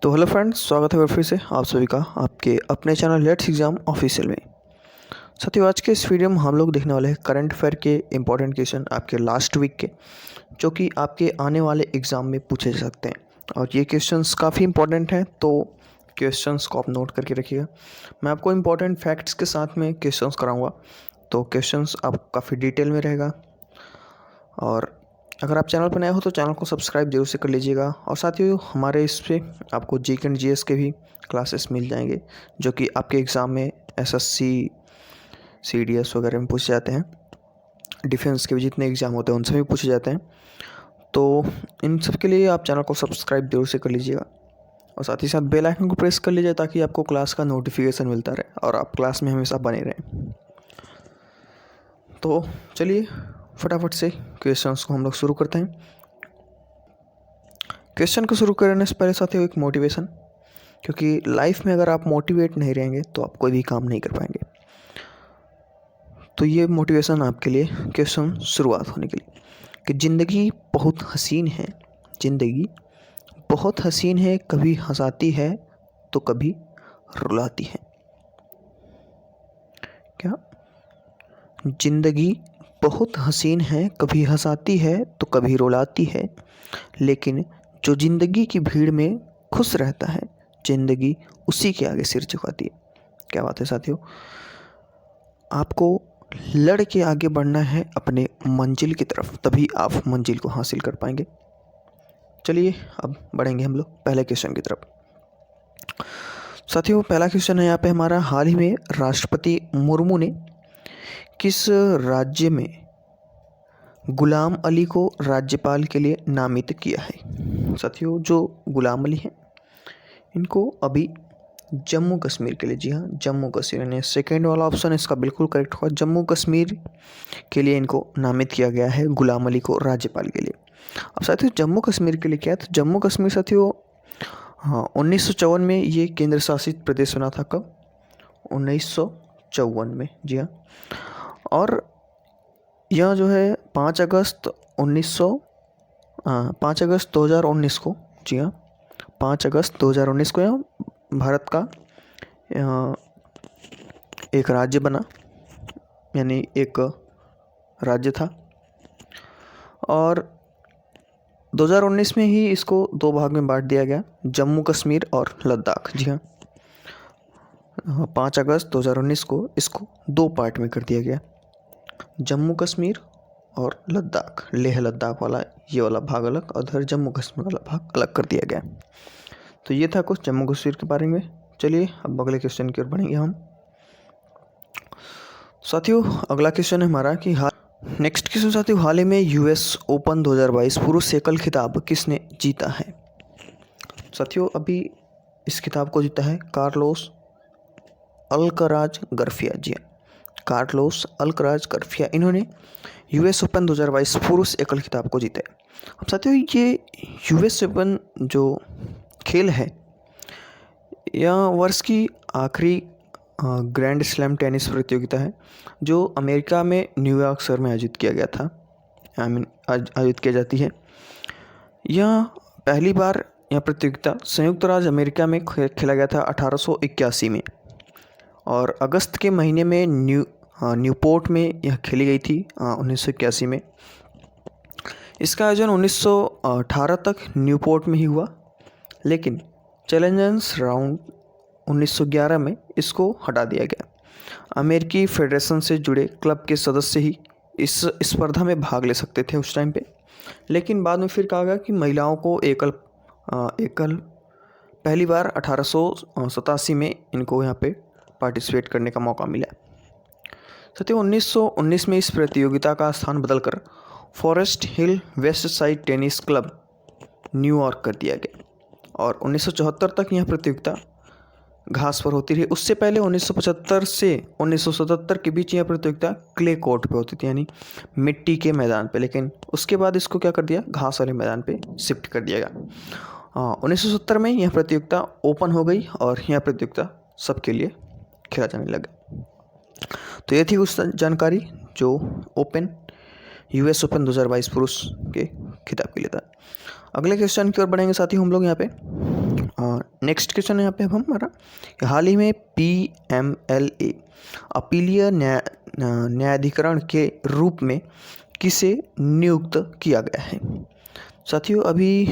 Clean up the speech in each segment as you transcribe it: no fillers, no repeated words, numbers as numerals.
तो hello friends, स्वागत है एक बार फिर से आप सभी का आपके अपने चैनल लेट्स एग्जाम ऑफिशियल में। साथियों, आज के इस वीडियो में हम लोग देखने वाले हैं करंट अफेयर के इंपॉर्टेंट क्वेश्चन आपके लास्ट वीक के, जो कि आपके आने वाले एग्ज़ाम में पूछे जा सकते हैं। और ये क्वेश्चंस काफ़ी इंपॉर्टेंट हैं, तो क्वेश्चंस को आप नोट करके रखिएगा। मैं आपको इंपॉर्टेंट फैक्ट्स के साथ में क्वेश्चंस कराऊँगा, तो क्वेश्चंस आप काफ़ी डिटेल में रहेगा। और अगर आप चैनल पर नए हो तो चैनल को सब्सक्राइब जरूर से कर लीजिएगा। और साथ ही हमारे इस पे आपको जीके एंड जीएस के भी क्लासेस मिल जाएंगे, जो कि आपके एग्ज़ाम में एसएससी सीडीएस वगैरह में पूछे जाते हैं। डिफेंस के भी जितने एग्ज़ाम होते हैं उनसे भी पूछे जाते हैं। तो इन सब के लिए आप चैनल को सब्सक्राइब जरूर से कर लीजिएगा और साथ ही साथ बेल आइकन को प्रेस कर लीजिए, ताकि आपको क्लास का नोटिफिकेशन मिलता रहे और आप क्लास में हमेशा बने रहें। तो चलिए फटाफट से क्वेश्चंस को हम लोग शुरू करते हैं। क्वेश्चन को शुरू करने से पहले साथियों एक मोटिवेशन, क्योंकि लाइफ में अगर आप मोटिवेट नहीं रहेंगे तो आप कोई भी काम नहीं कर पाएंगे। तो ये मोटिवेशन आपके लिए क्वेश्चन शुरुआत होने के लिए कि ज़िंदगी बहुत हसीन है, ज़िंदगी बहुत हसीन है, कभी हंसाती है तो कभी रुलाती है। क्या? ज़िंदगी बहुत हसीन है, कभी हंसाती है तो कभी रुलाती है, लेकिन जो ज़िंदगी की भीड़ में खुश रहता है, ज़िंदगी उसी के आगे सिर झुकाती है। क्या बात है साथियों, आपको लड़ के आगे बढ़ना है अपने मंजिल की तरफ, तभी आप मंजिल को हासिल कर पाएंगे। चलिए अब बढ़ेंगे हम लोग पहले क्वेश्चन की तरफ। साथियों, पहला क्वेश्चन है यहाँ पे हमारा, हाल ही में राष्ट्रपति मुर्मू ने किस राज्य में गुलाम अली को राज्यपाल के लिए नामित किया है? साथियों, जो गुलाम अली हैं इनको अभी जम्मू कश्मीर के लिए, जी हाँ जम्मू कश्मीर, यानी सेकेंड वाला ऑप्शन इसका बिल्कुल करेक्ट होगा। जम्मू कश्मीर के लिए इनको नामित किया गया है, गुलाम अली को राज्यपाल के लिए। अब साथियों जम्मू कश्मीर के लिए क्या है, तो जम्मू कश्मीर साथियों 1954 में ये केंद्र शासित प्रदेश बना था। कब? 1954 में, जी हाँ। और यह जो है 5 अगस्त 2019 को, जी हाँ 5 अगस्त 2019 को यह भारत का एक राज्य बना, यानी एक राज्य था। और 2019 में ही इसको 2 भाग में बांट दिया गया, जम्मू कश्मीर और लद्दाख। जी हाँ 5 अगस्त 2019 को इसको 2 पार्ट में कर दिया गया, जम्मू कश्मीर और लद्दाख। लेह लद्दाख वाला ये वाला भाग अलग और उधर जम्मू कश्मीर वाला भाग अलग कर दिया गया। तो ये था कुछ जम्मू कश्मीर के बारे में। चलिए अब अगले क्वेश्चन की ओर बढ़ेंगे हम। साथियों अगला क्वेश्चन है हमारा कि नेक्स्ट क्वेश्चन साथियों, हाल ही में यूएस ओपन 2022 पुरुष एकल खिताब किसने जीता है? साथियों अभी इस खिताब को जीता है कार्लोस अल्कराज गार्सिया। जी कार्लोस अल्कराज गार्सिया, इन्होंने यूएस ओपन 2022 पुरुष एकल खिताब को जीता है। अब साथियों ये यूएस ओपन जो खेल है, यह वर्ष की आखिरी ग्रैंड स्लैम टेनिस प्रतियोगिता है, जो अमेरिका में न्यूयॉर्क शहर में आयोजित किया गया था, आयोजित की जाती है। यह पहली बार यह प्रतियोगिता संयुक्त राज्य अमेरिका में खेला गया था 1881 में, और अगस्त के महीने में न्यूपोर्ट में यह खेली गई थी 1981 में। इसका आयोजन 1918 तक न्यूपोर्ट में ही हुआ, लेकिन चैलेंजर्स राउंड 1911 में इसको हटा दिया गया। अमेरिकी फेडरेशन से जुड़े क्लब के सदस्य ही इस स्पर्धा में भाग ले सकते थे उस टाइम पे, लेकिन बाद में फिर कहा गया कि महिलाओं को एकल पहली बार 1887 में इनको यहाँ पे पार्टिसिपेट करने का मौका मिला। साथियों 1919 में इस प्रतियोगिता का स्थान बदलकर forest hill west side tennis club New York कर दिया गया, और 1974 तक यह प्रतियोगिता घास पर होती रही। उससे पहले 1975 से 1977 के बीच यह प्रतियोगिता क्ले कोर्ट पे होती थी, यानी मिट्टी के मैदान पे, लेकिन उसके बाद इसको क्या कर दिया, घास वाले मैदान पे शिफ्ट कर दिया गया। 1970 में यह प्रतियोगिता ओपन हो गई और यह प्रतियोगिता सबके लिए खेला जाने लगा। तो ये थी उस जानकारी जो ओपन यूएस ओपन 2022 पुरुष के खिताब के लिए था। अगले क्वेश्चन की ओर बढ़ेंगे साथी हम लोग यहाँ पे। नेक्स्ट क्वेश्चन है यहाँ पे अब हमारा, हाल ही में PMLA अपीलीय न्यायाधिकरण के रूप में किसे नियुक्त किया गया है। साथियों अभी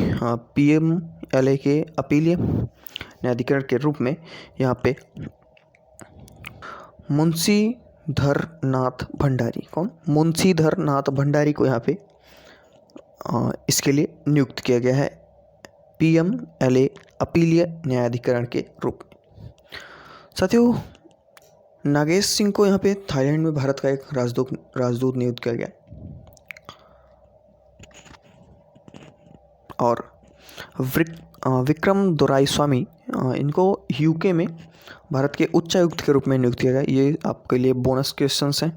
PMLA के अपीलीय न्यायाधिकरण के रूप में यहाँ पे मुंशीधरनाथ भंडारी, कौन, मुंशीधरनाथ भंडारी को यहाँ पे इसके लिए नियुक्त किया गया है PMLA अपीलीय न्यायाधिकरण के रूप में। साथियों नागेश सिंह को यहाँ पे थाईलैंड में भारत का एक राजदूत नियुक्त किया गया और विक्रम दोराईस्वामी इनको यूके में भारत के उच्चायुक्त के रूप में नियुक्त किया गया। ये आपके लिए बोनस क्वेश्चंस हैं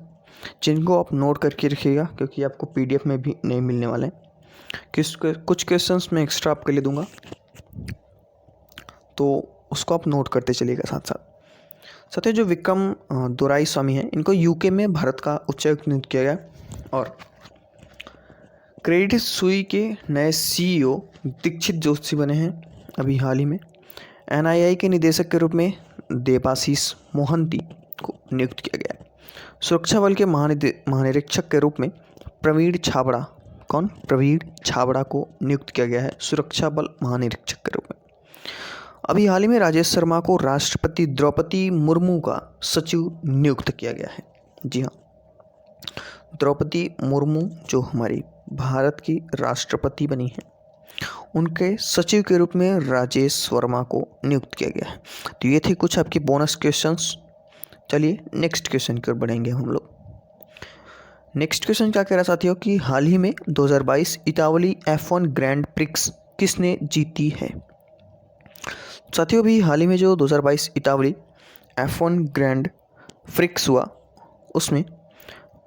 जिनको आप नोट करके रखिएगा क्योंकि आपको PDF में भी नहीं मिलने वाले हैं। कुछ क्वेश्चंस मैं एक्स्ट्रा आपके लिए दूंगा तो उसको आप नोट करते चलिएगा साथ साथ। साथियों जो विक्रम दोराईस्वामी हैं इनको यूके में भारत का उच्चायुक्त नियुक्त किया गया और क्रेडिट सुई के नए CEO दीक्षित जोशी बने हैं अभी हाल ही में। NII के निदेशक के रूप में देबाशीष मोहंती को नियुक्त किया गया है। सुरक्षा बल के महानिरीक्षक के रूप में प्रवीण छाबड़ा, कौन, प्रवीण छाबड़ा को नियुक्त किया गया है सुरक्षा बल महानिरीक्षक के रूप में। अभी हाल ही में राजेश शर्मा को राष्ट्रपति द्रौपदी मुर्मू का सचिव नियुक्त किया गया है। जी हाँ, द्रौपदी मुर्मू जो हमारी भारत की राष्ट्रपति बनी है उनके सचिव के रूप में राजेश वर्मा को नियुक्त किया गया है। तो ये थे कुछ आपके बोनस क्वेश्चंस। चलिए नेक्स्ट क्वेश्चन की ओर बढ़ेंगे हम लोग। नेक्स्ट क्वेश्चन क्या कह रहा साथियों कि हाल ही में 2022 इतावली F1 ग्रैंड प्रिक्स किसने जीती है। साथियों अभी हाल ही में जो 2022 इतावली F1 ग्रैंड प्रिक्स हुआ उसमें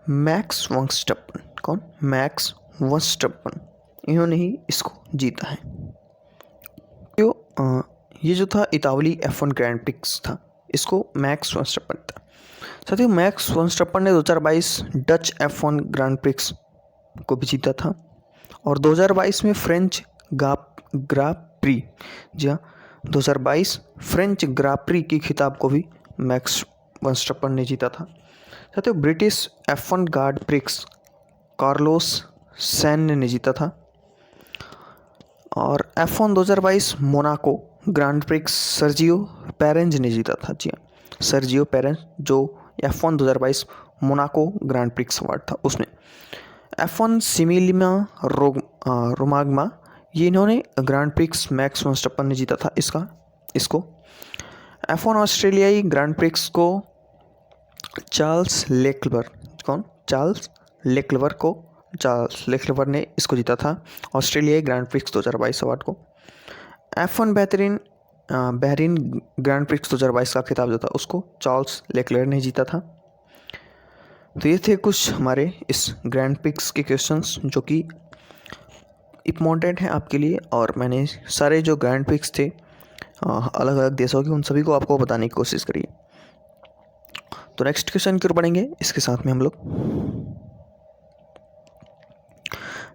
मैक्स वर्स्टैपन, कौन, मैक्स वर्स्टैपन, इन्होंने ही इसको जीता है। तो ये जो था इतावली F1 ग्रैंड प्रिक्स था इसको मैक्स वर्स्टैपन था। साथियों मैक्स वर्स्टैपन ने 2022 डच F1 ग्रैंड प्रिक्स को भी जीता था और 2022 में फ्रेंच ग्रा प्री, जी हाँ 2022 फ्रेंच ग्रा प्री की खिताब को भी मैक्स वर्स्टैपन ने जीता था। साथियों British F1 grand prix Carlos Sainz ने जीता था और F1 2022 Monaco grand prix Sergio Perez ने जीता था। जी हाँ, सर्जियो पेरेंज जो F1 2022 Monaco grand prix award था उसमें। F1 सिमिलिमा रोमाग्मा ये इन्होंने ग्रैंड प्रिक्स मैक्स वर्स्टैपन ने जीता था इसको। F1 ऑस्ट्रेलियाई ग्रैंड प्रिक्स को चार्ल्स लेक्लवर ने इसको जीता था ऑस्ट्रेलियाई ग्रैंड प्रिक्स 2022 अवार्ड को। F1 बहरीन ग्रैंड प्रिक्स 2022 का खिताब जो था उसको चार्ल्स लेक्लर ने जीता था। तो ये थे कुछ हमारे इस ग्रैंड प्रिक्स के क्वेश्चंस जो कि इम्पॉर्टेंट हैं आपके लिए और मैंने सारे जो ग्रैंड प्रिक्स थे अलग अलग देशों के उन सभी को आपको बताने की कोशिश करी है। तो नेक्स्ट क्वेश्चन की ओर बढ़ेंगे इसके साथ में हम लोग।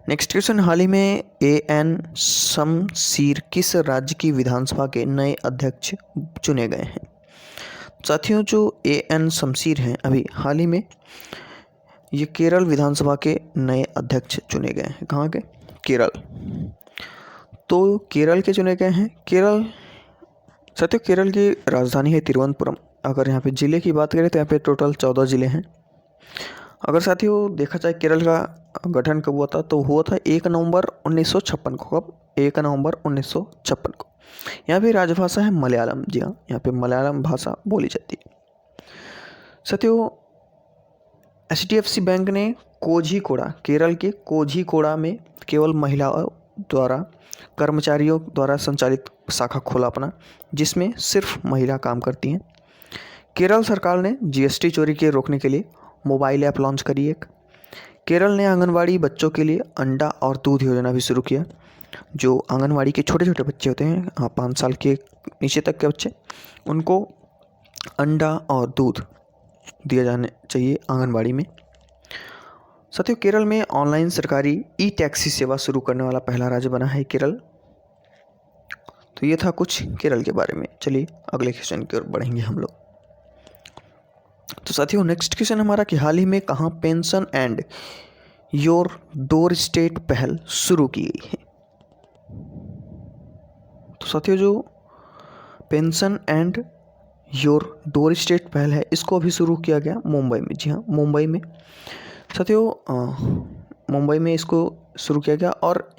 नेक्स्ट क्वेश्चन, हाल ही में AN शमसीर किस राज्य की विधानसभा के नए अध्यक्ष चुने गए हैं। साथियों जो AN शमसीर हैं अभी हाल ही में ये केरल विधानसभा के नए अध्यक्ष चुने गए हैं। कहाँ के, केरल। तो केरल के चुने गए हैं। साथियों केरल की राजधानी है तिरुवनंतपुरम। अगर यहाँ पे ज़िले की बात करें तो यहाँ पे टोटल 14 ज़िले हैं। अगर साथियों देखा जाए केरल का गठन कब हुआ था तो हुआ था 1 नवंबर 1956 को। कब, 1 नवंबर 1956 को। यहाँ पे राजभाषा है मलयालम। जी हाँ, यहाँ पे मलयालम भाषा बोली जाती है। साथियों HDFC बैंक ने कोझीकोड़ा, केरल के कोझीकोड़ा में केवल महिलाओं द्वारा, कर्मचारियों द्वारा संचालित शाखा खोला अपना, जिसमें सिर्फ महिला काम करती हैं। केरल सरकार ने GST चोरी के रोकने के लिए मोबाइल ऐप लॉन्च करी एक। केरल ने आंगनवाड़ी बच्चों के लिए अंडा और दूध योजना भी शुरू किया। जो आंगनवाड़ी के छोटे छोटे बच्चे होते हैं 5 साल के नीचे तक के बच्चे, उनको अंडा और दूध दिया जाने चाहिए आंगनवाड़ी में। साथियों केरल में ऑनलाइन सरकारी ई टैक्सी सेवा शुरू करने वाला पहला राज्य बना है केरल। तो तो ये था कुछ केरल के बारे में। चलिए अगले क्वेश्चन की ओर बढ़ेंगे हम लोग। तो साथियों नेक्स्ट क्वेश्चन हमारा कि हाल ही में कहाँ pension and your door state पहल शुरू की गई है। तो साथियों जो pension and your door state पहल है इसको अभी शुरू किया गया मुंबई में। जी हाँ, मुंबई में साथियों मुंबई में इसको शुरू किया गया और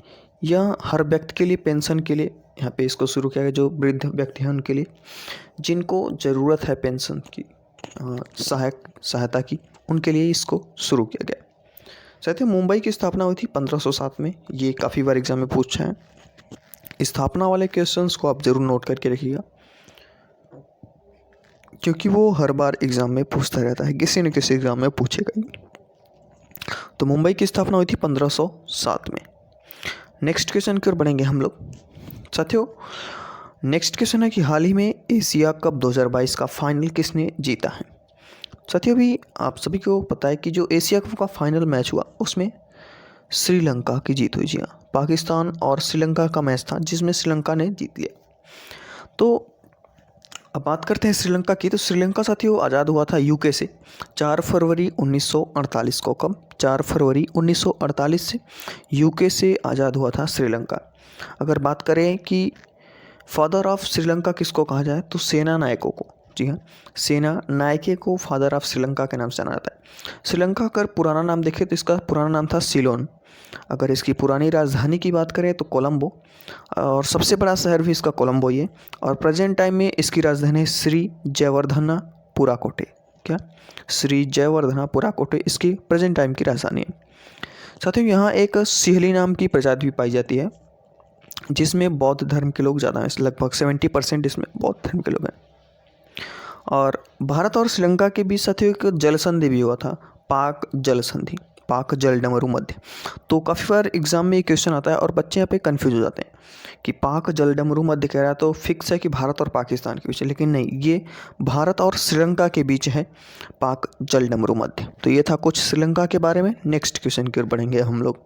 यह हर व्यक्ति के लिए पेंशन के लिए यहाँ पे इसको शुरू किया गया, जो वृद्ध व्यक्ति हैं उनके लिए जिनको ज़रूरत है पेंशन की सहायता की, उनके लिए इसको शुरू किया गया। साथियों मुंबई की स्थापना हुई थी 1507 में। ये काफ़ी बार एग्जाम में पूछा है। स्थापना वाले क्वेश्चंस को आप जरूर नोट करके रखिएगा क्योंकि वो हर बार एग्जाम में पूछता रहता है, किसी न किसी एग्जाम में पूछेगा ही। तो मुंबई की स्थापना हुई थी 1507 में। नेक्स्ट क्वेश्चन की ओर बढ़ेंगे हम लोग। साथियों नेक्स्ट क्वेश्चन है कि हाल ही में एशिया कप 2022 का फाइनल किसने जीता है। साथियों अभी आप सभी को पता है कि जो एशिया कप का फाइनल मैच हुआ उसमें श्रीलंका की जीत हुई। जी हाँ, पाकिस्तान और श्रीलंका का मैच था जिसमें श्रीलंका ने जीत लिया। तो अब बात करते हैं श्रीलंका की। तो श्रीलंका साथियों आज़ाद हुआ था यूके से 4 फरवरी 1948 को। कब? 4 फरवरी 1948 से यूके से आज़ाद हुआ था श्रीलंका। अगर बात करें कि फादर ऑफ श्रीलंका किसको कहा जाए तो सेना नायकों को। जी हाँ, सेना नायके को फादर ऑफ श्रीलंका के नाम से जाना जाता है। श्रीलंका अगर पुराना नाम देखें तो इसका पुराना नाम था सिलोन। अगर इसकी पुरानी राजधानी की बात करें तो कोलंबो, और सबसे बड़ा शहर भी इसका कोलंबो ही है। और प्रेजेंट टाइम में इसकी राजधानी है श्री जयवर्धनापुरा कोटे। क्या? श्री जयवर्धनापुरा कोटे इसकी प्रेजेंट टाइम की राजधानी है। साथियों यहाँ एक सिहली नाम की प्रजाति भी पाई जाती है जिसमें बौद्ध धर्म के लोग ज़्यादा हैं। लगभग 70% इसमें बौद्ध धर्म के लोग हैं। और भारत और श्रीलंका के बीच साथियों एक जल संधि भी हुआ था, पाक जल संधि, पाक जल डमरू मध्य। तो काफ़ी बार एग्जाम में ये क्वेश्चन आता है और बच्चे यहाँ पे कंफ्यूज हो जाते हैं कि पाक जल डमरू मध्य कह रहा है तो फिक्स है कि भारत और पाकिस्तान के बीच है, लेकिन नहीं, ये भारत और श्रीलंका के बीच है पाक जल डमरू मध्य। तो ये था कुछ श्रीलंका के बारे में। नेक्स्ट क्वेश्चन की ओर बढ़ेंगे हम लोग।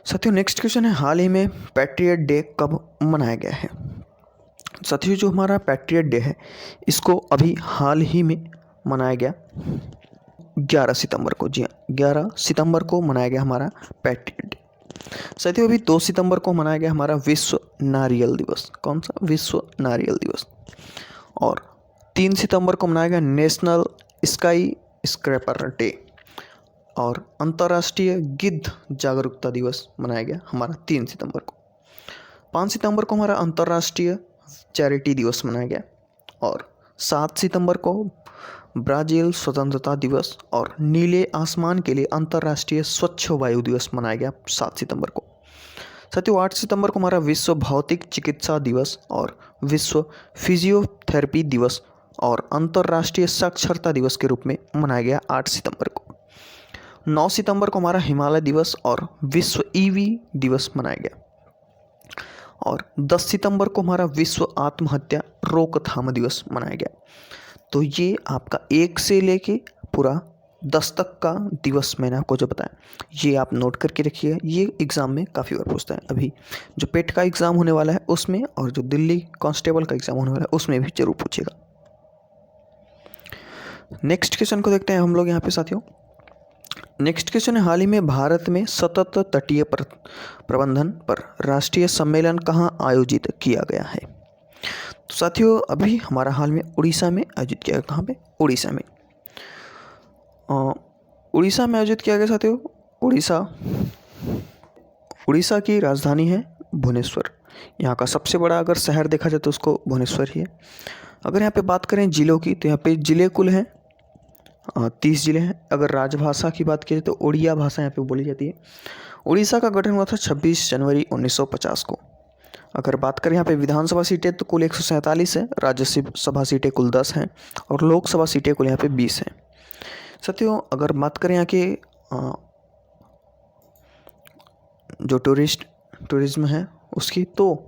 साथियों नेक्स्ट क्वेश्चन है हाल ही में पैट्रियट डे कब मनाया गया है। साथियों जो हमारा पैट्रियट डे है इसको अभी हाल ही में मनाया गया 11 सितंबर को। जी हाँ, 11 सितंबर को मनाया गया हमारा पैट्रियट डे। साथियों अभी 2 सितंबर को मनाया गया हमारा विश्व नारियल दिवस। कौन सा? विश्व नारियल दिवस। और 3 सितंबर को मनाया गया नेशनल स्काई स्क्रैपर डे। और अंतर्राष्ट्रीय गिद्ध जागरूकता दिवस मनाया गया हमारा 3 सितंबर को। 5 सितंबर को हमारा अंतर्राष्ट्रीय चैरिटी दिवस मनाया गया। और 7 सितंबर को ब्राज़ील स्वतंत्रता दिवस और नीले आसमान के लिए अंतर्राष्ट्रीय स्वच्छ वायु दिवस मनाया गया 7 सितंबर को। साथियों 8 सितंबर को हमारा विश्व भौतिक चिकित्सा दिवस और विश्व फिजियोथेरेपी दिवस और अंतर्राष्ट्रीय साक्षरता दिवस के रूप में मनाया गया 8 सितंबर को। 9 सितंबर को हमारा हिमालय दिवस और विश्व ईवी दिवस मनाया गया। और 10 सितंबर को हमारा विश्व आत्महत्या रोकथाम दिवस मनाया गया। तो ये आपका 1 से लेके पूरा 10 तक का दिवस मैंने आपको जो बताया, ये आप नोट करके रखिए। ये एग्ज़ाम में काफ़ी बार पूछता है। अभी जो पेट का एग्ज़ाम होने वाला है उसमें और जो दिल्ली कांस्टेबल का एग्ज़ाम होने वाला है उसमें भी जरूर पूछेगा। नेक्स्ट क्वेश्चन को देखते हैं हम लोग यहाँ पे साथियों। नेक्स्ट क्वेश्चन है हाल ही में भारत में सतत तटीय प्रबंधन पर राष्ट्रीय सम्मेलन कहाँ आयोजित किया गया है। तो साथियों अभी हमारा हाल में उड़ीसा में आयोजित किया गया। कहाँ पे? उड़ीसा में। उड़ीसा में आयोजित किया गया साथियों। उड़ीसा की राजधानी है भुवनेश्वर। यहाँ का सबसे बड़ा अगर शहर देखा जाए तो उसको भुवनेश्वर ही है। अगर यहाँ पे बात करें जिलों की तो यहाँ पे जिले कुल हैं 30 जिले हैं। अगर राजभाषा की बात की जाए तो उड़िया भाषा यहाँ पे बोली जाती है। उड़ीसा का गठन हुआ था 26 जनवरी 1950 को। अगर बात करें यहाँ पे विधानसभा सीटें तो कुल 147 है, राज्यसभा सीटें कुल 10 हैं और लोकसभा सीटें कुल यहाँ पे 20 हैं। साथियों अगर बात करें यहाँ के जो टूरिज्म है उसकी, तो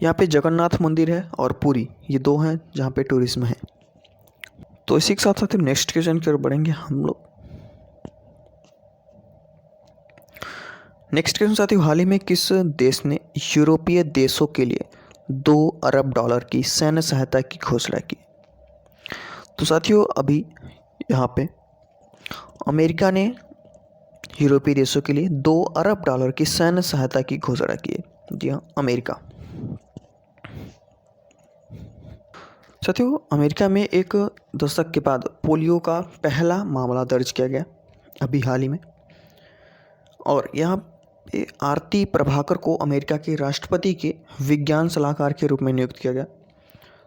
यहाँ पे जगन्नाथ मंदिर है और पुरी, ये 2 हैं जहाँ पे टूरिज्म है। तो इसी के साथ साथ नेक्स्ट क्वेश्चन की ओर बढ़ेंगे हम लोग। नेक्स्ट क्वेश्चन साथियों, हाल ही में किस देश ने यूरोपीय देशों के लिए 2 अरब डॉलर की सैन्य सहायता की घोषणा की? तो साथियों अभी यहाँ पे अमेरिका ने यूरोपीय देशों के लिए 2 अरब डॉलर की सैन्य सहायता की घोषणा की है। जी हाँ, अमेरिका। साथियों अमेरिका में एक दशक के बाद पोलियो का पहला मामला दर्ज किया गया अभी हाल ही में, और यहाँ पे आरती प्रभाकर को अमेरिका के राष्ट्रपति के विज्ञान सलाहकार के रूप में नियुक्त किया गया।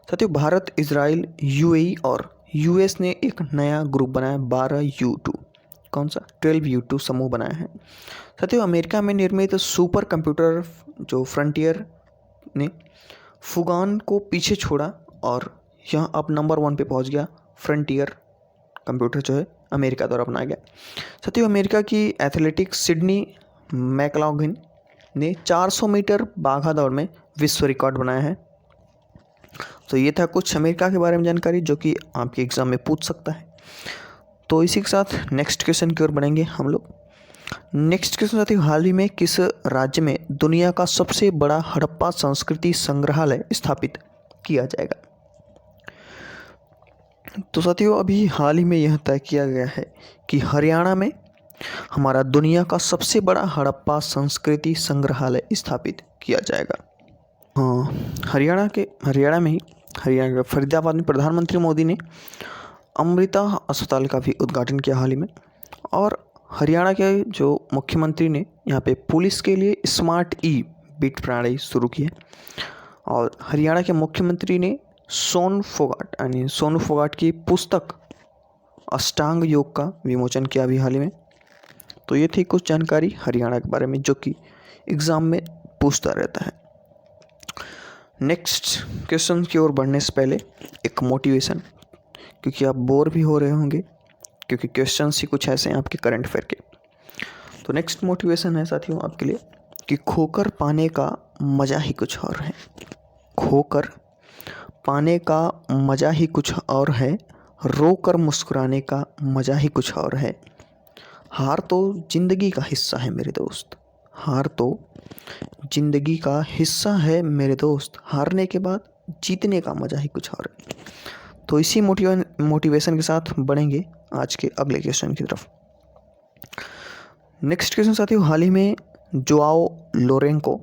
साथियों भारत, इजराइल, यूएई और यूएस ने एक नया ग्रुप बनाया 12U2, कौन सा 12U2 समूह बनाया है। साथियों अमेरिका में निर्मित सुपर कंप्यूटर जो फ्रंटियर ने फुगान को पीछे छोड़ा और यह अब नंबर 1 पे पहुंच गया। फ्रंटियर कंप्यूटर जो है अमेरिका द्वारा बनाया गया। साथियों अमेरिका की एथलेटिक्स सिडनी मैकलॉगिन ने 400 मीटर बाघा दौड़ में विश्व रिकॉर्ड बनाया है। तो ये था कुछ अमेरिका के बारे में जानकारी जो कि आपके एग्ज़ाम में पूछ सकता है। तो इसी के साथ नेक्स्ट क्वेश्चन की ओर बढ़ेंगे हम लोग। नेक्स्ट क्वेश्चन साथियों, हाल ही में किस राज्य में दुनिया का सबसे बड़ा हड़प्पा संस्कृति संग्रहालय स्थापित किया जाएगा? तो साथियों अभी हाल ही में यह तय किया गया है कि हरियाणा में हमारा दुनिया का सबसे बड़ा हड़प्पा संस्कृति संग्रहालय स्थापित किया जाएगा। हाँ, हरियाणा में ही हरियाणा के फरीदाबाद में प्रधानमंत्री मोदी ने अमृता अस्पताल का भी उद्घाटन किया हाल ही में, और हरियाणा के जो मुख्यमंत्री ने यहाँ पे पुलिस के लिए स्मार्ट ई बिट प्रणाली शुरू की है, और हरियाणा के मुख्यमंत्री ने सोनू फोगाट की पुस्तक अष्टांग योग का विमोचन किया अभी हाल ही में। तो ये थी कुछ जानकारी हरियाणा के बारे में जो कि एग्ज़ाम में पूछता रहता है। नेक्स्ट क्वेश्चन की ओर बढ़ने से पहले एक मोटिवेशन, क्योंकि आप बोर भी हो रहे होंगे क्योंकि क्वेश्चंस ही कुछ ऐसे हैं आपके करंट अफेयर के। तो नेक्स्ट मोटिवेशन है साथियों आपके लिए कि खोकर पाने का मज़ा ही कुछ और है। खोकर पाने का मज़ा ही कुछ और है, रोकर मुस्कुराने का मज़ा ही कुछ और है। हार तो ज़िंदगी का हिस्सा है मेरे दोस्त, हार तो ज़िंदगी का हिस्सा है मेरे दोस्त, हारने के बाद जीतने का मज़ा ही कुछ और है। तो इसी मोटिवेशन के साथ बढ़ेंगे आज के अगले क्वेश्चन की तरफ। नेक्स्ट क्वेश्चन साथियों, हाल ही में जोआओ लोरेंको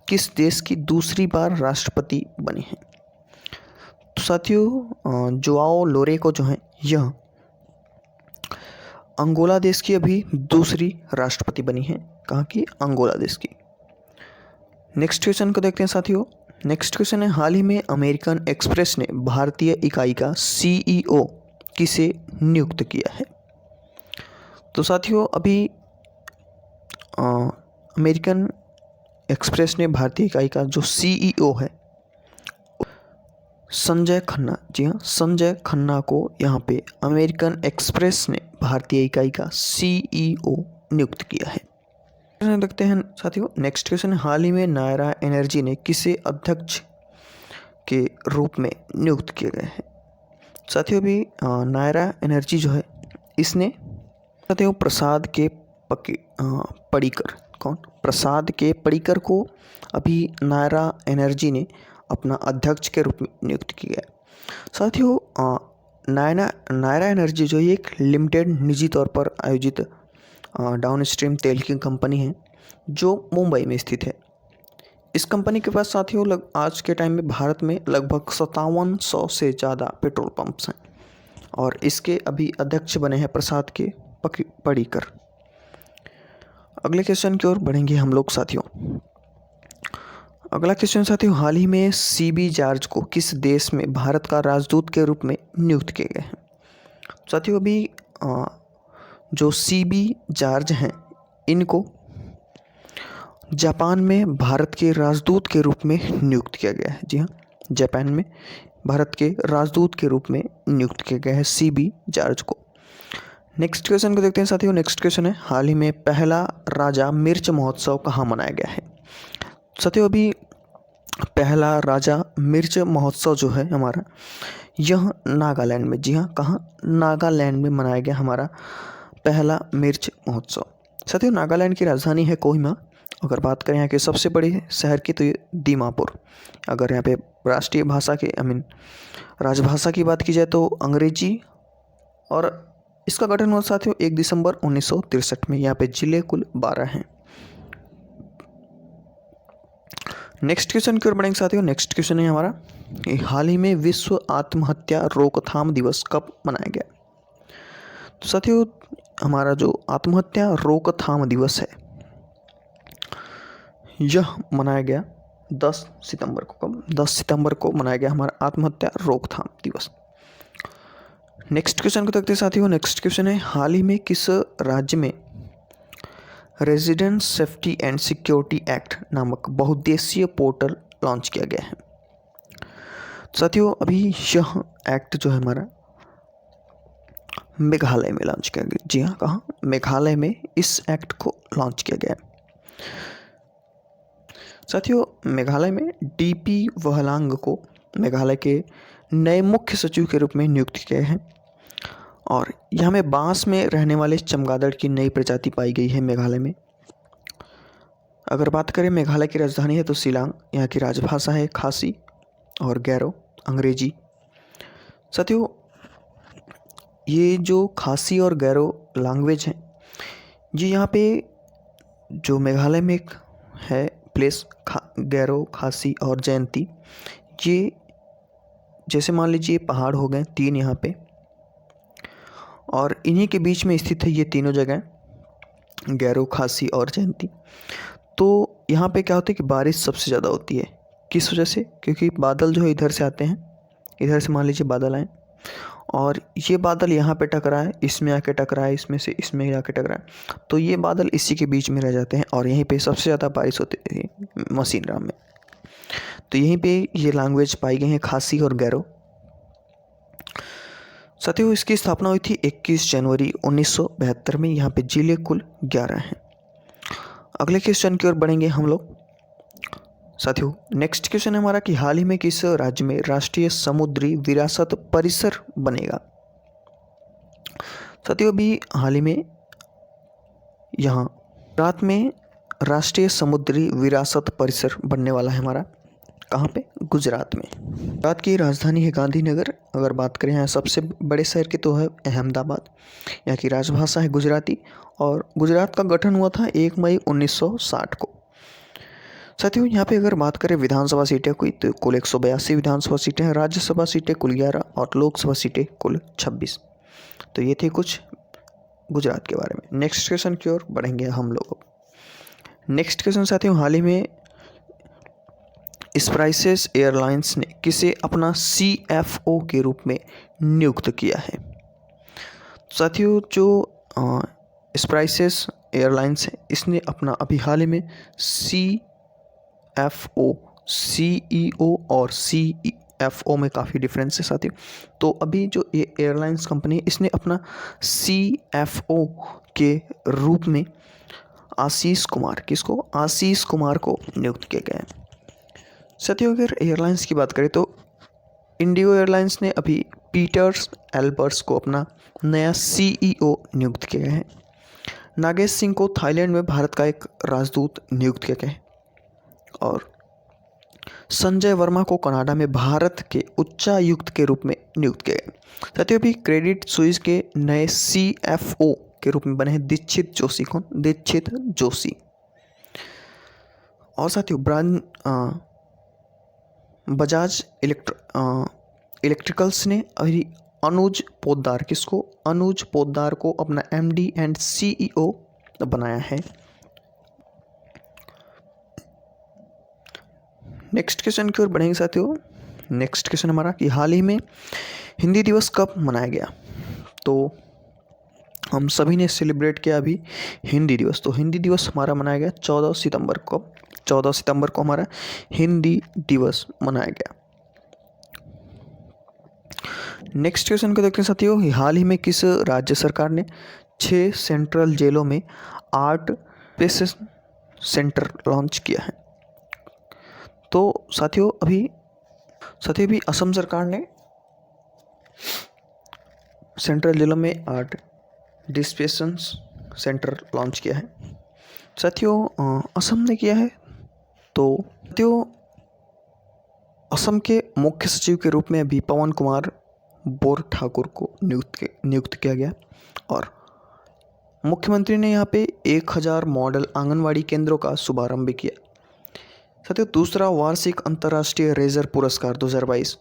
किस देश की दूसरी बार राष्ट्रपति बने हैं? तो साथियों जोआओ लोरेंको जो है यह अंगोला देश की अभी दूसरी राष्ट्रपति बनी है। कहाँ की? अंगोला देश की। नेक्स्ट क्वेश्चन को देखते हैं साथियों। नेक्स्ट क्वेश्चन है, हाल ही में अमेरिकन एक्सप्रेस ने भारतीय इकाई का CEO किसे नियुक्त किया है? तो साथियों अभी अमेरिकन एक्सप्रेस ने भारतीय इकाई का जो CEO है संजय खन्ना, जी हाँ संजय खन्ना को यहाँ पे अमेरिकन एक्सप्रेस ने भारतीय इकाई का CEO नियुक्त किया है। देखते हैं साथियों नेक्स्ट क्वेश्चन, हाल ही में नायरा एनर्जी ने किसे अध्यक्ष के रूप में नियुक्त किए गए हैं? साथियों अभी नायरा एनर्जी जो है इसने साथियों प्रसाद के पडिक्कर, कौन? प्रसाद के पडिक्कर को अभी नायरा एनर्जी ने अपना अध्यक्ष के रूप में नियुक्त किया है। साथियों नायरा एनर्जी जो ये एक लिमिटेड निजी तौर पर आयोजित डाउनस्ट्रीम तेल की कंपनी है जो मुंबई में स्थित है। इस कंपनी के पास साथियों आज के टाइम में भारत में लगभग 5700 से ज़्यादा पेट्रोल पंप्स हैं, और इसके अभी अध्यक्ष बने हैं प्रसाद के पडिक्कर। अगले क्वेश्चन की ओर बढ़ेंगे हम लोग साथियों। अगला क्वेश्चन साथियों, हाल ही में CB जॉर्ज को किस देश में भारत का राजदूत के रूप में नियुक्त किए गए हैं? साथियों अभी जो CB जॉर्ज हैं इनको जापान में भारत के राजदूत के रूप में नियुक्त किया गया है। जी हाँ, जापान में भारत के राजदूत के रूप में नियुक्त किया गया है CB जॉर्ज को। नेक्स्ट क्वेश्चन को देखते हैं साथियों। नेक्स्ट क्वेश्चन है, हाल ही में पहला राजा मिर्च महोत्सव कहाँ मनाया गया है? साथियों अभी पहला राजा मिर्च महोत्सव जो है हमारा यह नागालैंड में, जी हाँ कहाँ? नागालैंड में मनाया गया हमारा पहला मिर्च महोत्सव। साथियों नागालैंड की राजधानी है कोहिमा, अगर बात करें यहाँ के सबसे बड़ी शहर की तो ये दीमापुर। अगर यहाँ पे राष्ट्रीय भाषा के राजभाषा की बात की जाए तो अंग्रेजी, और इसका गठन हुआ साथियों 1 दिसंबर 1963 में। यहाँ पे जिले कुल 12 हैं। नेक्स्ट क्वेश्चन की ओर बढ़ेंगे साथियों। नेक्स्ट क्वेश्चन है हमारा कि हाल ही में विश्व आत्महत्या रोकथाम दिवस कब मनाया गया। तो साथियों हमारा जो आत्महत्या रोकथाम दिवस है यह मनाया गया 10 सितंबर को। कब? 10 सितंबर को मनाया गया हमारा आत्महत्या रोकथाम दिवस। नेक्स्ट क्वेश्चन को देखते हैं साथियों। नेक्स्ट क्वेश्चन है हाल ही में किस राज्य में resident safety and security act नामक बहुउद्देशीय पोर्टल लॉन्च किया गया है। साथियों अभी यह एक्ट जो है हमारा मेघालय में लॉन्च किया गया। जी हाँ, कहाँ? मेघालय में इस एक्ट को लॉन्च किया गया है। साथियों मेघालय में डीपी वहलांग को मेघालय के नए मुख्य सचिव के रूप में नियुक्त किया है। और यहाँ में बांस में रहने वाले चमगादड़ की नई प्रजाति पाई गई है मेघालय में। अगर बात करें मेघालय की राजधानी है तो शिलांग। यहाँ की राजभाषा है खासी और गैरो अंग्रेजी। साथियों ये जो खासी और गैरो लैंग्वेज है ये यहाँ पे जो मेघालय में एक है प्लेस गैरो, खासी और जयंती, ये जैसे मान लीजिए पहाड़ हो गए 3 यहाँ पे, और इन्हीं के बीच में स्थित है ये तीनों जगह गैरो, खासी और जयंती। तो यहाँ पे क्या होता है कि बारिश सबसे ज़्यादा होती है। किस वजह से? क्योंकि बादल जो है इधर से आते हैं, इधर से मान लीजिए बादल आए और ये बादल यहाँ पे टकराए, इसमें आके टकराए, इसमें से इसमें आके टकराए, तो ये बादल इसी के बीच में रह जाते हैं और यहीं पे सबसे ज़्यादा बारिश होती है मौसिनराम में। तो यहीं पे ये लैंग्वेज पाई गई है खासी और गैरो। साथियों इसकी स्थापना हुई थी 21 जनवरी 1972 में। यहाँ पे जिले कुल 11 हैं। अगले क्वेश्चन की ओर बढ़ेंगे हम लोग। साथियों नेक्स्ट क्वेश्चन है हमारा कि हाल ही में किस राज्य में राष्ट्रीय समुद्री विरासत परिसर बनेगा। साथियों अभी हाल ही में यहाँ रात में राष्ट्रीय समुद्री विरासत परिसर बनने वाला है हमारा। कहाँ पे? गुजरात में। गुजरात की राजधानी है गांधीनगर। अगर बात करें यहाँ सबसे बड़े शहर की तो है अहमदाबाद। यहाँ की राजभाषा है गुजराती और गुजरात का गठन हुआ था 1 मई 1960 को। साथियों यहाँ पे अगर बात करें विधानसभा सीटें कोई तो कुल 182 विधानसभा सीटें हैं, राज्यसभा सीटें कुल 11 और लोकसभा सीटें कुल 26। तो ये थे कुछ गुजरात के बारे में। नेक्स्ट क्वेश्चन की ओर बढ़ेंगे हम लोग। नेक्स्ट क्वेश्चन साथियों हाल ही में स्पाइसेस एयरलाइंस ने किसे अपना CFO के रूप में नियुक्त किया है। साथियों जो स्पाइसेस एयरलाइंस है इसने अपना अभी हाल ही में CFO, CEO और CFO में काफ़ी डिफरेंस है साथियों। तो अभी जो ये एयरलाइंस कंपनी है इसने अपना CFO के रूप में आशीष कुमार को नियुक्त किया गया है। साथियों अगर एयरलाइंस की बात करें तो इंडिगो एयरलाइंस ने अभी पीटर्स एल्बर्ट्स को अपना नया CEO नियुक्त किया है। नागेश सिंह को थाईलैंड में भारत का एक राजदूत नियुक्त किया गया है और संजय वर्मा को कनाडा में भारत के उच्चायुक्त के रूप में नियुक्त किया गया। साथियों अभी क्रेडिट स्विस के नए CFO के रूप में बने हैं दीक्षित जोशी। कौन? दीक्षित जोशी। और साथियों बजाज इलेक्ट्रिकल्स ने अभी अनुज पोद्दार को अपना MD एंड CEO बनाया है। नेक्स्ट क्वेश्चन की ओर बढ़ेंगे साथियों। नेक्स्ट क्वेश्चन हमारा कि हाल ही में हिंदी दिवस कब मनाया गया। तो हम सभी ने सेलिब्रेट किया अभी हिंदी दिवस। तो हिंदी दिवस हमारा मनाया गया 14 सितंबर को। 14 सितंबर को हमारा हिंदी दिवस मनाया गया। नेक्स्ट क्वेश्चन को देखते हैं साथियों। हाल ही में किस राज्य सरकार ने 6 सेंट्रल जेलों में आर्ट स्पेसेस सेंटर लॉन्च किया है। तो साथियों अभी असम सरकार ने सेंट्रल जेलों में आर्ट डिस्पेंस सेंटर लॉन्च किया है। साथियों असम ने किया है। तो साथियों असम के मुख्य सचिव के रूप में अभी पवन कुमार बोर ठाकुर को नियुक्त किया गया और मुख्यमंत्री ने यहाँ पे 1000 मॉडल आंगनवाड़ी केंद्रों का शुभारंभ भी किया। साथियों दूसरा वार्षिक अंतर्राष्ट्रीय रेजर पुरस्कार 2022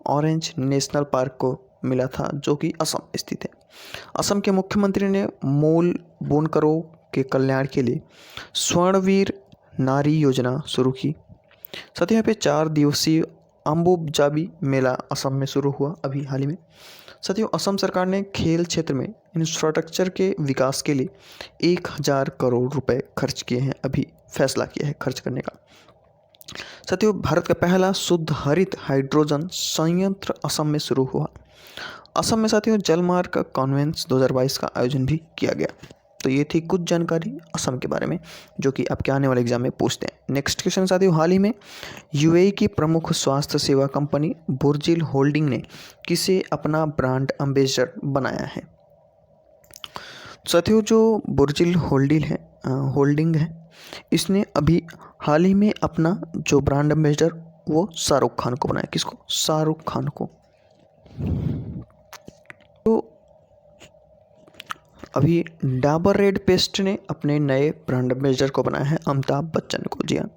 ऑरेंज नेशनल पार्क को मिला था, जो कि असम स्थित है। असम के मुख्यमंत्री ने मूल बुनकरों के कल्याण के लिए स्वर्णवीर नारी योजना शुरू की। साथ ही यहाँ पे 4 दिवसीय अम्बुजाबी मेला असम में शुरू हुआ अभी हाल ही में। साथियों असम सरकार ने खेल क्षेत्र में इंफ्रास्ट्रक्चर के विकास के लिए 1000 करोड़ रुपए खर्च किए हैं, अभी फैसला किया है खर्च करने का। साथियों भारत का पहला शुद्ध हरित हाइड्रोजन संयंत्र असम में शुरू हुआ। असम में साथियों जलमार्ग कॉन्फ्रेंस 2022 का आयोजन भी किया गया। तो ये थी कुछ जानकारी असम के बारे में जो कि आपके आने वाले एग्जाम में पूछते हैं। नेक्स्ट क्वेश्चन साथियों, हाल ही में यूएई की प्रमुख स्वास्थ्य सेवा कंपनी बुर्जिल होल्डिंग ने किसे अपना ब्रांड एम्बेसडर बनाया है? साथियों जो बुर्जिल होल्डिंग है इसने अभी हाल ही में अपना जो ब्रांड एम्बेसडर वो शाहरुख खान को बनाया। किसको? शाहरुख खान को। तो अभी डाबर रेड पेस्ट ने अपने नए ब्रांड एम्बेसडर को बनाया है अमिताभ बच्चन को। जी हाँ,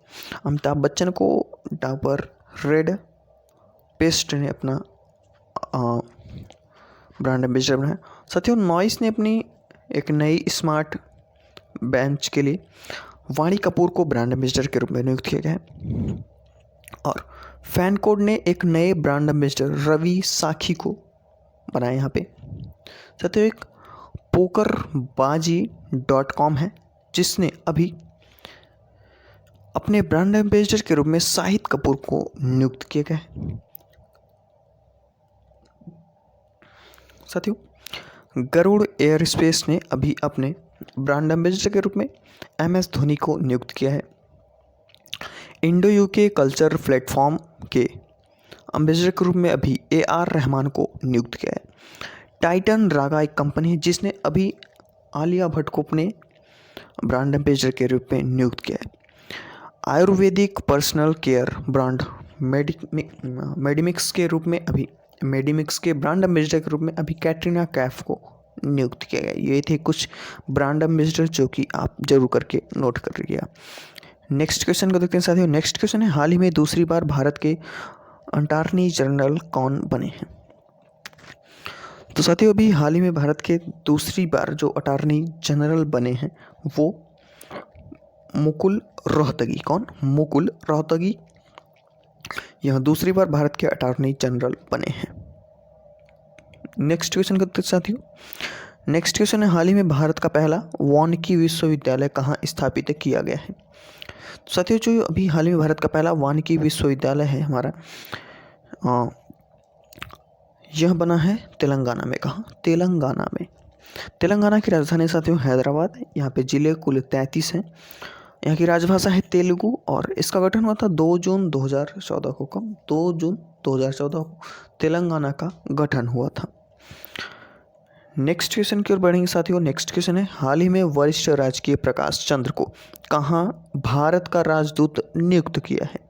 अमिताभ बच्चन को डाबर रेड पेस्ट ने अपना ब्रांड एम्बेसडर बनाया। साथियों नॉइस ने अपनी एक नई स्मार्ट बेंच के लिए वाणी कपूर को ब्रांड एम्बेसडर के रूप में नियुक्त किया गया है और फैन कोड ने एक नए ब्रांड एम्बेसडर रवि साखी को बनाया यहाँ पे। साथियों एक pokerbazi.com है जिसने अभी अपने ब्रांड एम्बेसडर के रूप में शाहिद कपूर को नियुक्त किया गया है। साथियों गरुड़ एयरस्पेस ने अभी अपने ब्रांड एम्बेसडर के रूप में MS धोनी को नियुक्त किया है। इंडो यूके कल्चर प्लेटफॉर्म के एम्बेसडर के रूप में अभी AR रहमान को नियुक्त किया है। टाइटन रागा एक कंपनी है जिसने अभी आलिया भट्ट को अपने ब्रांड एम्बेसडर के रूप में नियुक्त किया है। Ayurvedic personal care brand Medimix के ब्रांड एम्बेसडर के रूप में अभी कैटरीना कैफ को नियुक्त किया गया। ये थे कुछ ब्रांड एम्बेसडर जो कि आप जरूर करके नोट कर लीजिएगा। नेक्स्ट क्वेश्चन को देखते हैं साथियों। नेक्स्ट क्वेश्चन है, हाल ही में दूसरी बार भारत के अटॉर्नी जनरल कौन बने हैं? तो साथियों अभी हाल ही में भारत के दूसरी बार जो अटॉर्नी जनरल बने हैं वो मुकुल रोहतगी। कौन? मुकुल रोहतगी यह दूसरी बार भारत के अटॉर्नी जनरल बने हैं। नेक्स्ट क्वेश्चन करते साथियों। नेक्स्ट क्वेश्चन है, हाल ही में भारत का पहला वानिकी विश्वविद्यालय कहाँ स्थापित किया गया है? तो साथियों जो अभी हाल ही में भारत का पहला वानिकी विश्वविद्यालय है हमारा यह बना है तेलंगाना में। कहाँ? तेलंगाना में। तेलंगाना की राजधानी साथियों हैदराबाद। यहाँ पे ज़िले कुल 33 हैं। यहाँ की राजभाषा है तेलुगु और इसका गठन हुआ था 2 जून 2014 को। कब? 2 जून 2014 को तेलंगाना का गठन हुआ था। नेक्स्ट क्वेश्चन की ओर बढ़ेंगे साथियों। नेक्स्ट क्वेश्चन है, हाल ही में वरिष्ठ राजकीय प्रकाश चंद्र को कहाँ भारत का राजदूत नियुक्त किया है?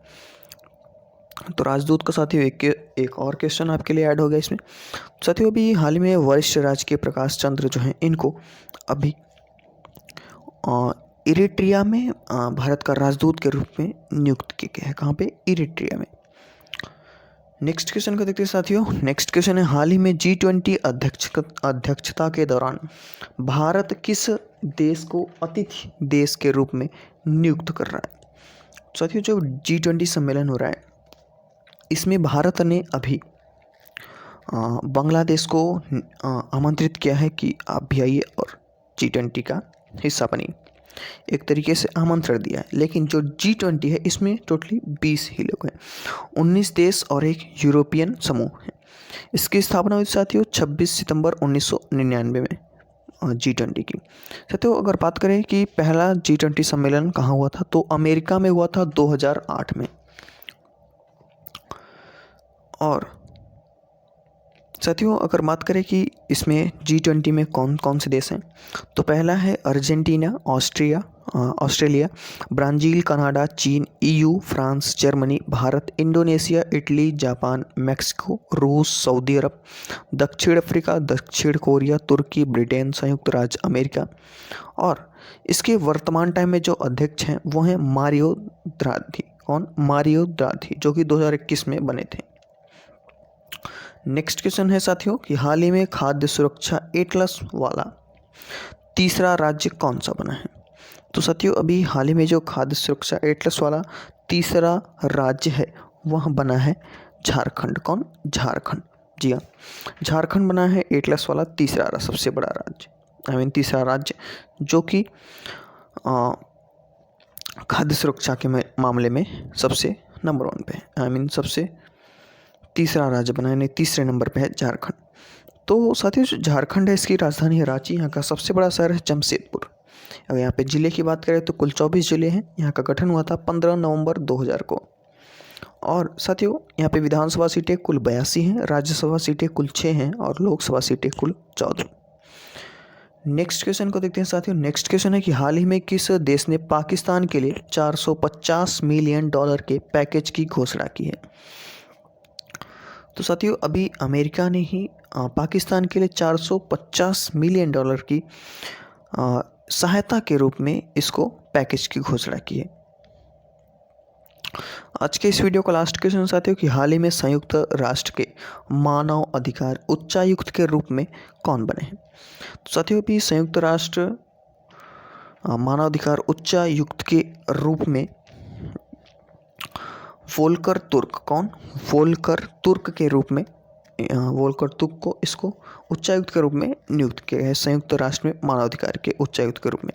तो राजदूत का साथियों एक और क्वेश्चन आपके लिए ऐड हो गया इसमें। साथियों अभी हाल ही में वरिष्ठ राजकीय प्रकाश चंद्र जो हैं इनको अभी इरिट्रिया में भारत का राजदूत के रूप में नियुक्त किया गया है। कहाँ पे? इरिट्रिया में। नेक्स्ट क्वेश्चन को देखते हैं साथियों। नेक्स्ट क्वेश्चन है, हाल ही में G20 अध्यक्षता के दौरान भारत किस देश को अतिथि देश के रूप में नियुक्त कर रहा है? साथियों जो G20 सम्मेलन हो रहा है इसमें भारत ने अभी बांग्लादेश को आमंत्रित किया है कि आप भी आइए और G20 का हिस्सा बनिए। एक तरीके से आमंत्रण दिया है, लेकिन जो G20 है इसमें टोटली 20 ही लोग हैं, 19 देश और एक यूरोपियन समूह है। इसकी स्थापना हुई साथियों 26 सितंबर 1999 में G20 की। साथियों अगर बात करें कि पहला G20 सम्मेलन कहाँ हुआ था तो अमेरिका में हुआ था 2008 में। और साथियों अगर बात करें कि इसमें G20 में कौन कौन से देश हैं तो पहला है Argentina, Austria, Australia, Brazil, Canada, चीन, EU, France, Germany, Bharat, Indonesia, Italy, Japan, Mexico, रूस, सऊदी अरब, दक्षिण अफ्रीका, दक्षिण कोरिया, तुर्की, ब्रिटेन, संयुक्त राज्य अमेरिका। और इसके वर्तमान टाइम में जो अध्यक्ष हैं वो हैं मारियो द्राघी। कौन? मारियो द्राघी, जो कि 2021 में बने थे। नेक्स्ट क्वेश्चन है साथियों कि हाल ही में खाद्य सुरक्षा एटलस वाला तीसरा राज्य कौन सा बना है? तो साथियों अभी हाल ही में जो खाद्य सुरक्षा एटलस वाला तीसरा राज्य है वह बना है झारखंड। कौन? झारखंड। जी हाँ, झारखंड बना है एटलस वाला तीसरा सबसे बड़ा राज्य, तीसरा राज्य जो कि खाद्य सुरक्षा के मामले में सबसे नंबर 1 पे, सबसे तीसरा राज्य बना है, तीसरे नंबर पे है झारखंड। तो साथियों जो झारखंड है इसकी राजधानी है रांची, यहाँ का सबसे बड़ा शहर है जमशेदपुर। अगर यहाँ पे ज़िले की बात करें तो कुल 24 ज़िले हैं। यहाँ का गठन हुआ था 15 नवंबर 2000 को। और साथियों यहाँ पे विधानसभा सीटें कुल 82 हैं, राज्यसभा सीटें कुल 6 हैं और लोकसभा सीटें कुल 14। नेक्स्ट क्वेश्चन को देखते हैं साथियों। नेक्स्ट क्वेश्चन है कि हाल ही में किस देश ने पाकिस्तान के लिए $450 मिलियन के पैकेज की घोषणा की है? तो साथियों अभी अमेरिका ने ही पाकिस्तान के लिए $450 मिलियन की सहायता के रूप में इसको पैकेज की घोषणा की है। आज के इस वीडियो का लास्ट क्वेश्चन साथियों कि हाल ही में संयुक्त राष्ट्र के मानव अधिकार उच्चायुक्त के रूप में कौन बने हैं? तो साथियों अभी संयुक्त राष्ट्र मानव अधिकार उच्चायुक्त के रूप में वोल्कर तुर्क। कौन? वोल्कर तुर्क के रूप में, वोल्कर तुर्क को इसको उच्चायुक्त के रूप में नियुक्त किया है, संयुक्त राष्ट्र में मानवाधिकार के उच्चायुक्त के रूप में।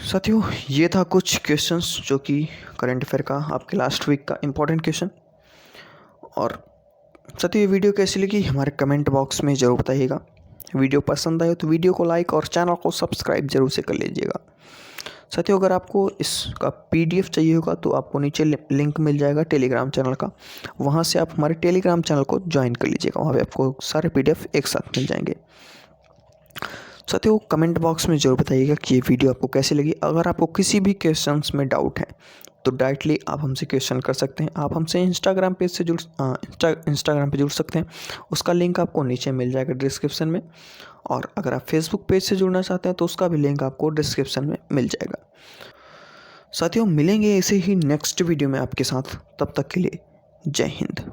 साथियों ये था कुछ क्वेश्चंस जो कि करंट अफेयर का आपके लास्ट वीक का इम्पोर्टेंट क्वेश्चन। और साथियों ये वीडियो कैसी लगी हमारे कमेंट बॉक्स में ज़रूर बताइएगा। वीडियो पसंद आए तो वीडियो को लाइक और चैनल को सब्सक्राइब जरूर से कर लीजिएगा। साथियों अगर आपको इसका PDF चाहिए होगा तो आपको नीचे लिंक मिल जाएगा टेलीग्राम चैनल का, वहाँ से आप हमारे टेलीग्राम चैनल को ज्वाइन कर लीजिएगा। वहाँ पे आपको सारे PDF एक साथ मिल जाएंगे। साथियों कमेंट बॉक्स में ज़रूर बताइएगा कि ये वीडियो आपको कैसी लगी। अगर आपको किसी भी क्वेश्चंस में डाउट है तो डायरेक्टली आप हमसे क्वेश्चन कर सकते हैं। आप हमसे इंस्टाग्राम पे जुड़ सकते हैं, उसका लिंक आपको नीचे मिल जाएगा डिस्क्रिप्शन में। और अगर आप फेसबुक पेज से जुड़ना चाहते हैं तो उसका भी लिंक आपको डिस्क्रिप्शन में मिल जाएगा। साथियों मिलेंगे ऐसे ही नेक्स्ट वीडियो में आपके साथ, तब तक के लिए जय हिंद।